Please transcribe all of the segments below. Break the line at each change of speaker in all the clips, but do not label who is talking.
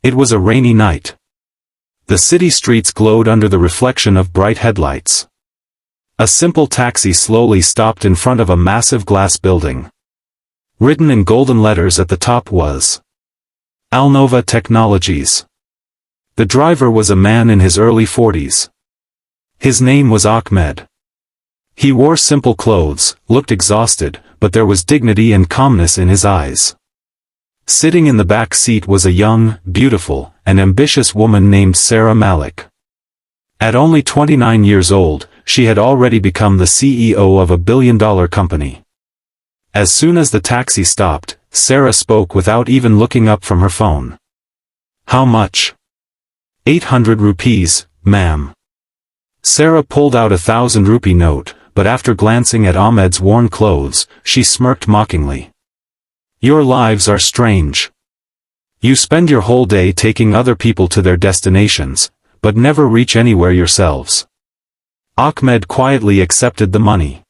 It was a rainy night. The city streets glowed under the reflection of bright headlights. A simple taxi slowly stopped in front of a massive glass building. Written in golden letters at the top was Alnova Technologies. The driver was a man in his early 40s. His name was Ahmed. He wore simple clothes, looked exhausted, but there was dignity and calmness in his eyes. Sitting in the back seat was a young, beautiful, and ambitious woman named Sarah Malik. At only 29 years old, she had already become the CEO of a billion-dollar company. As soon as the taxi stopped, Sarah spoke without even looking up from her phone. "How much?" 800 rupees, ma'am." Sarah pulled out a 1,000-rupee note, but after glancing at Ahmed's worn clothes, she smirked mockingly. "Your lives are strange. You spend your whole day taking other people to their destinations, but never reach anywhere yourselves." Ahmed quietly accepted the money.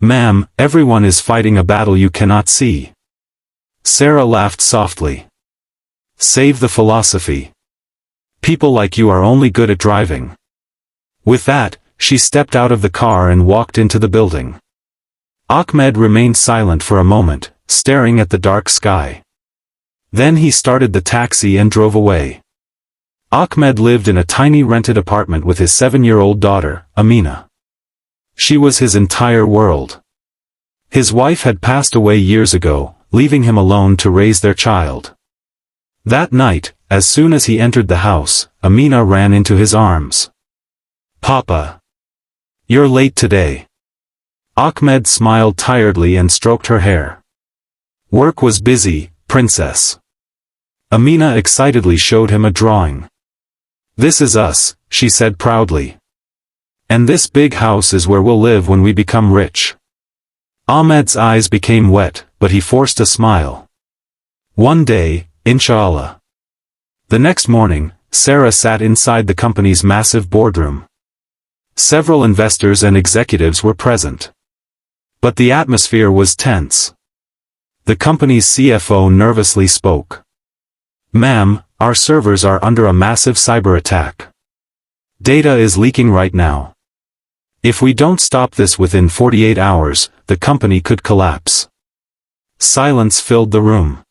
"Ma'am, everyone is fighting a battle you cannot see." Sarah laughed softly. "Save the philosophy. People like you are only good at driving." With that, she stepped out of the car and walked into the building. Ahmed remained silent for a moment, staring at the dark sky. Then he started the taxi and drove away. Ahmed lived in a tiny rented apartment with his 7-year-old daughter, Amina. She was his entire world. His wife had passed away years ago, leaving him alone to raise their child. That night, as soon as he entered the house, Amina ran into his arms. "Papa. You're late today." Ahmed smiled tiredly and stroked her hair. "Work was busy, princess." Amina excitedly showed him a drawing. "This is us," she said proudly. "And this big house is where we'll live when we become rich." Ahmed's eyes became wet, but he forced a smile. "One day, inshallah." The next morning, Sarah sat inside the company's massive boardroom. Several investors and executives were present. But the atmosphere was tense. The company's CFO nervously spoke. "Ma'am, our servers are under a massive cyber attack. Data is leaking right now. If we don't stop this within 48 hours, the company could collapse." Silence filled the room.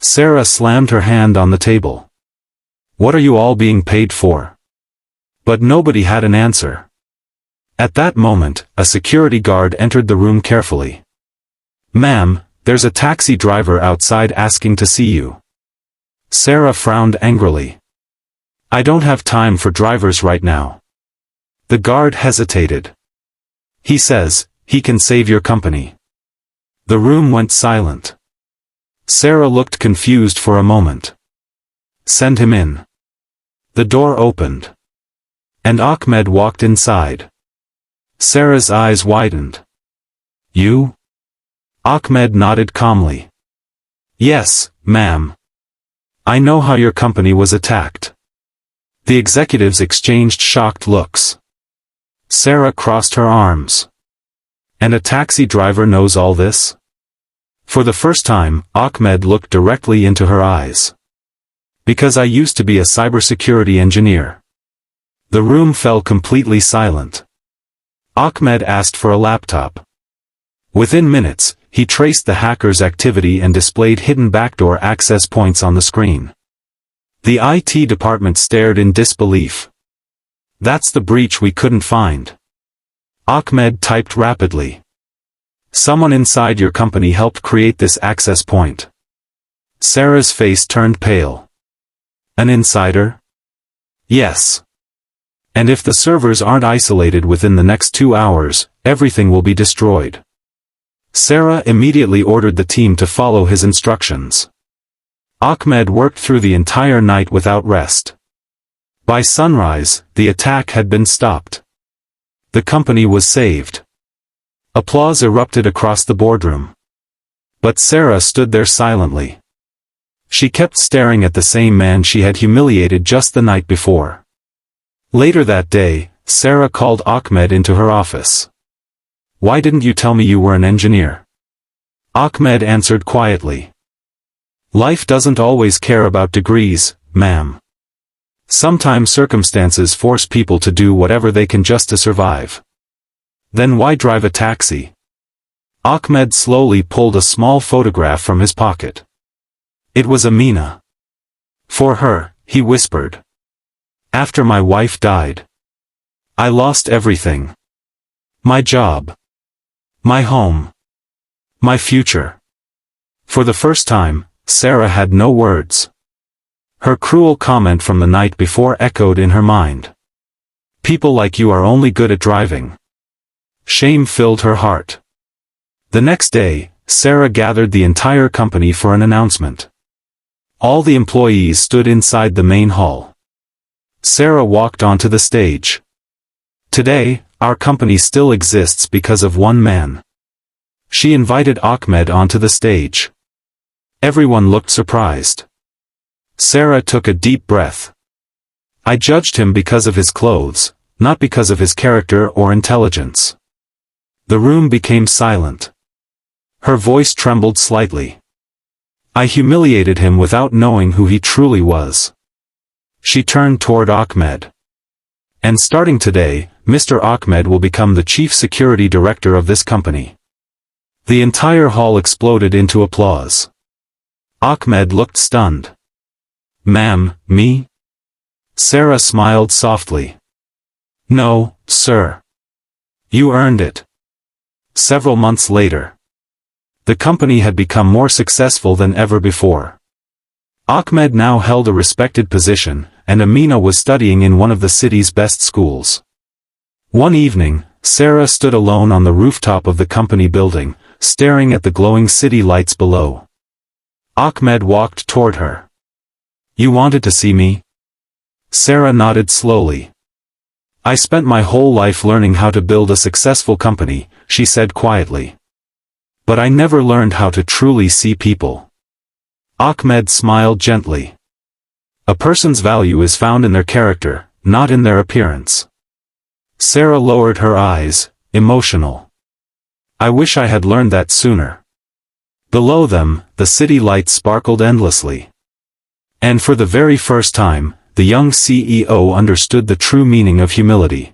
Sarah slammed her hand on the table. "What are you all being paid for?" But nobody had an answer. At that moment, a security guard entered the room carefully. "Ma'am, there's a taxi driver outside asking to see you." Sarah frowned angrily. "I don't have time for drivers right now." The guard hesitated. "He says, he can save your company." The room went silent. Sarah looked confused for a moment. "Send him in." The door opened. And Ahmed walked inside. Sarah's eyes widened. "You?" Ahmed nodded calmly. "Yes, ma'am. I know how your company was attacked." The executives exchanged shocked looks. Sarah crossed her arms. "And a taxi driver knows all this?" For the first time, Ahmed looked directly into her eyes. "Because I used to be a cybersecurity engineer." The room fell completely silent. Ahmed asked for a laptop. Within minutes, he traced the hacker's activity and displayed hidden backdoor access points on the screen. The IT department stared in disbelief. "That's the breach we couldn't find." Ahmed typed rapidly. "Someone inside your company helped create this access point." Sarah's face turned pale. "An insider?" "Yes. And if the servers aren't isolated within the next 2 hours, everything will be destroyed." Sarah immediately ordered the team to follow his instructions. Ahmed worked through the entire night without rest. By sunrise, the attack had been stopped. The company was saved. Applause erupted across the boardroom. But Sarah stood there silently. She kept staring at the same man she had humiliated just the night before. Later that day, Sarah called Ahmed into her office. "Why didn't you tell me you were an engineer?" Ahmed answered quietly. Life doesn't always care about degrees, ma'am. Sometimes circumstances force people to do whatever they can just to survive. Then why drive a taxi? Ahmed slowly pulled a small photograph from his pocket. It was Amina. For her, he whispered. After my wife died, I lost everything. My job. My home. My future. For the first time, Sarah had no words. Her cruel comment from the night before echoed in her mind. People like you are only good at driving. Shame filled her heart. The next day, Sarah gathered the entire company for an announcement. All the employees stood inside the main hall. Sarah walked onto the stage. Today, our company still exists because of one man. She invited Ahmed onto the stage. Everyone looked surprised. Sarah took a deep breath. I judged him because of his clothes, not because of his character or intelligence. The room became silent. Her voice trembled slightly. I humiliated him without knowing who he truly was. She turned toward Ahmed. And starting today, Mr. Ahmed will become the chief security director of this company. The entire hall exploded into applause. Ahmed looked stunned. Ma'am, me? Sarah smiled softly. No, sir. You earned it. Several months later, the company had become more successful than ever before. Ahmed now held a respected position, and Amina was studying in one of the city's best schools. One evening, Sarah stood alone on the rooftop of the company building, staring at the glowing city lights below. Ahmed walked toward her. You wanted to see me? Sarah nodded slowly. I spent my whole life learning how to build a successful company, she said quietly. But I never learned how to truly see people. Ahmed smiled gently. A person's value is found in their character, not in their appearance. Sarah lowered her eyes, emotional. I wish I had learned that sooner. Below them, the city lights sparkled endlessly. And for the very first time, the young CEO understood the true meaning of humility.